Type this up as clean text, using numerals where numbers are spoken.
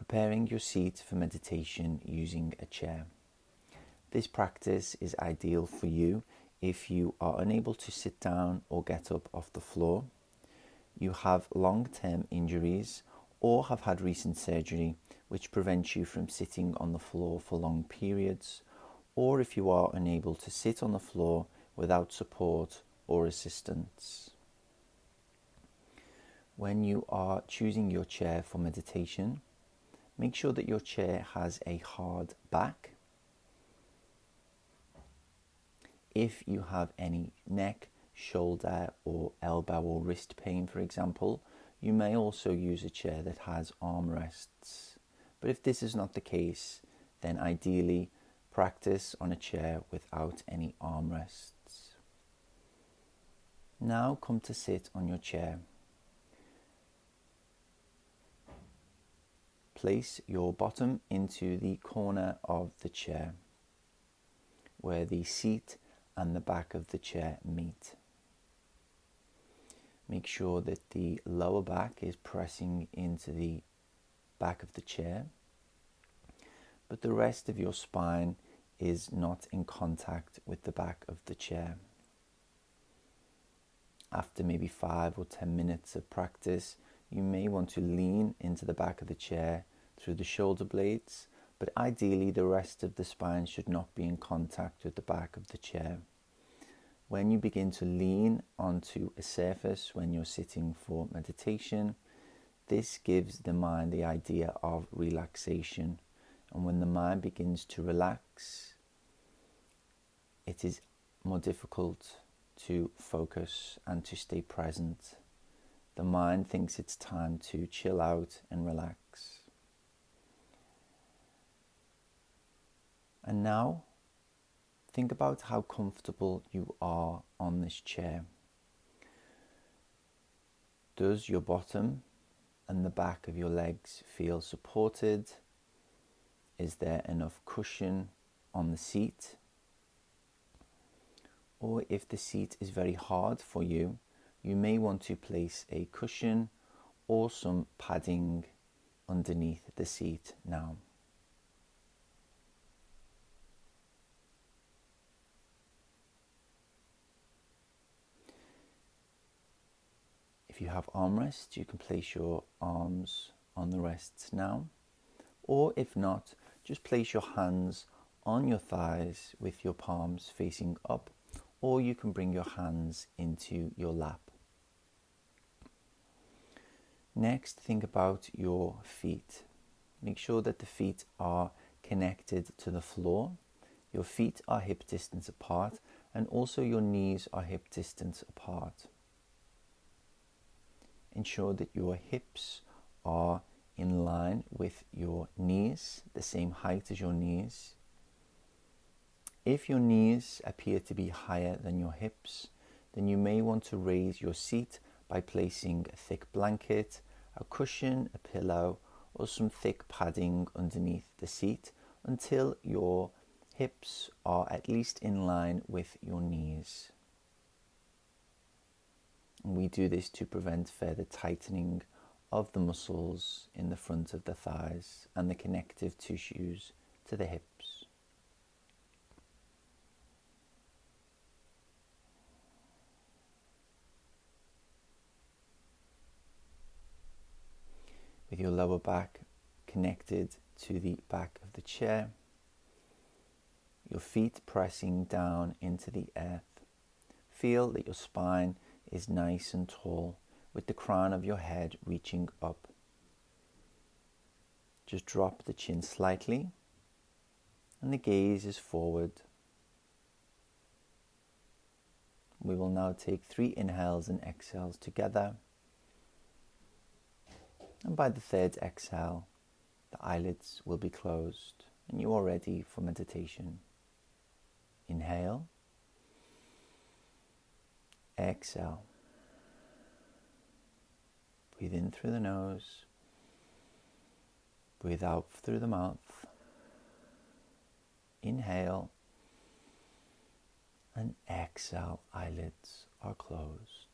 Preparing your seat for meditation using a chair. This practice is ideal for you if you are unable to sit down or get up off the floor, you have long-term injuries, or have had recent surgery which prevents you from sitting on the floor for long periods, or if you are unable to sit on the floor without support or assistance. When you are choosing your chair for meditation, make sure that your chair has a hard back. If you have any neck, shoulder or elbow or wrist pain, for example, you may also use a chair that has armrests. But if this is not the case, then ideally practice on a chair without any armrests. Now come to sit on your chair. Place your bottom into the corner of the chair, where the seat and the back of the chair meet. Make sure that the lower back is pressing into the back of the chair, but the rest of your spine is not in contact with the back of the chair. After maybe 5 or 10 minutes of practice, you may want to lean into the back of the chair through the shoulder blades, but ideally the rest of the spine should not be in contact with the back of the chair. When you begin to lean onto a surface when you're sitting for meditation, this gives the mind the idea of relaxation. And when the mind begins to relax, it is more difficult to focus and to stay present. The mind thinks it's time to chill out and relax. And now, think about how comfortable you are on this chair. Does your bottom and the back of your legs feel supported? Is there enough cushion on the seat? Or if the seat is very hard for you, you may want to place a cushion or some padding underneath the seat now. If you have armrests, you can place your arms on the rests now. Or if not, just place your hands on your thighs with your palms facing up, or you can bring your hands into your lap. Next, think about your feet. Make sure that the feet are connected to the floor. Your feet are hip distance apart, and also your knees are hip distance apart. Ensure that your hips are in line with your knees, the same height as your knees. If your knees appear to be higher than your hips, then you may want to raise your seat by placing a thick blanket, a cushion, a pillow, or some thick padding underneath the seat until your hips are at least in line with your knees. And we do this to prevent further tightening of the muscles in the front of the thighs and the connective tissues to the hips. With your lower back connected to the back of the chair, your feet pressing down into the earth, feel that your spine is nice and tall, with the crown of your head reaching up. Just drop the chin slightly, and the gaze is forward. We will now take 3 inhales and exhales together. And by the third exhale, the eyelids will be closed, and you are ready for meditation. Inhale. Exhale. Breathe in through the nose. Breathe out through the mouth. Inhale. And exhale, eyelids are closed.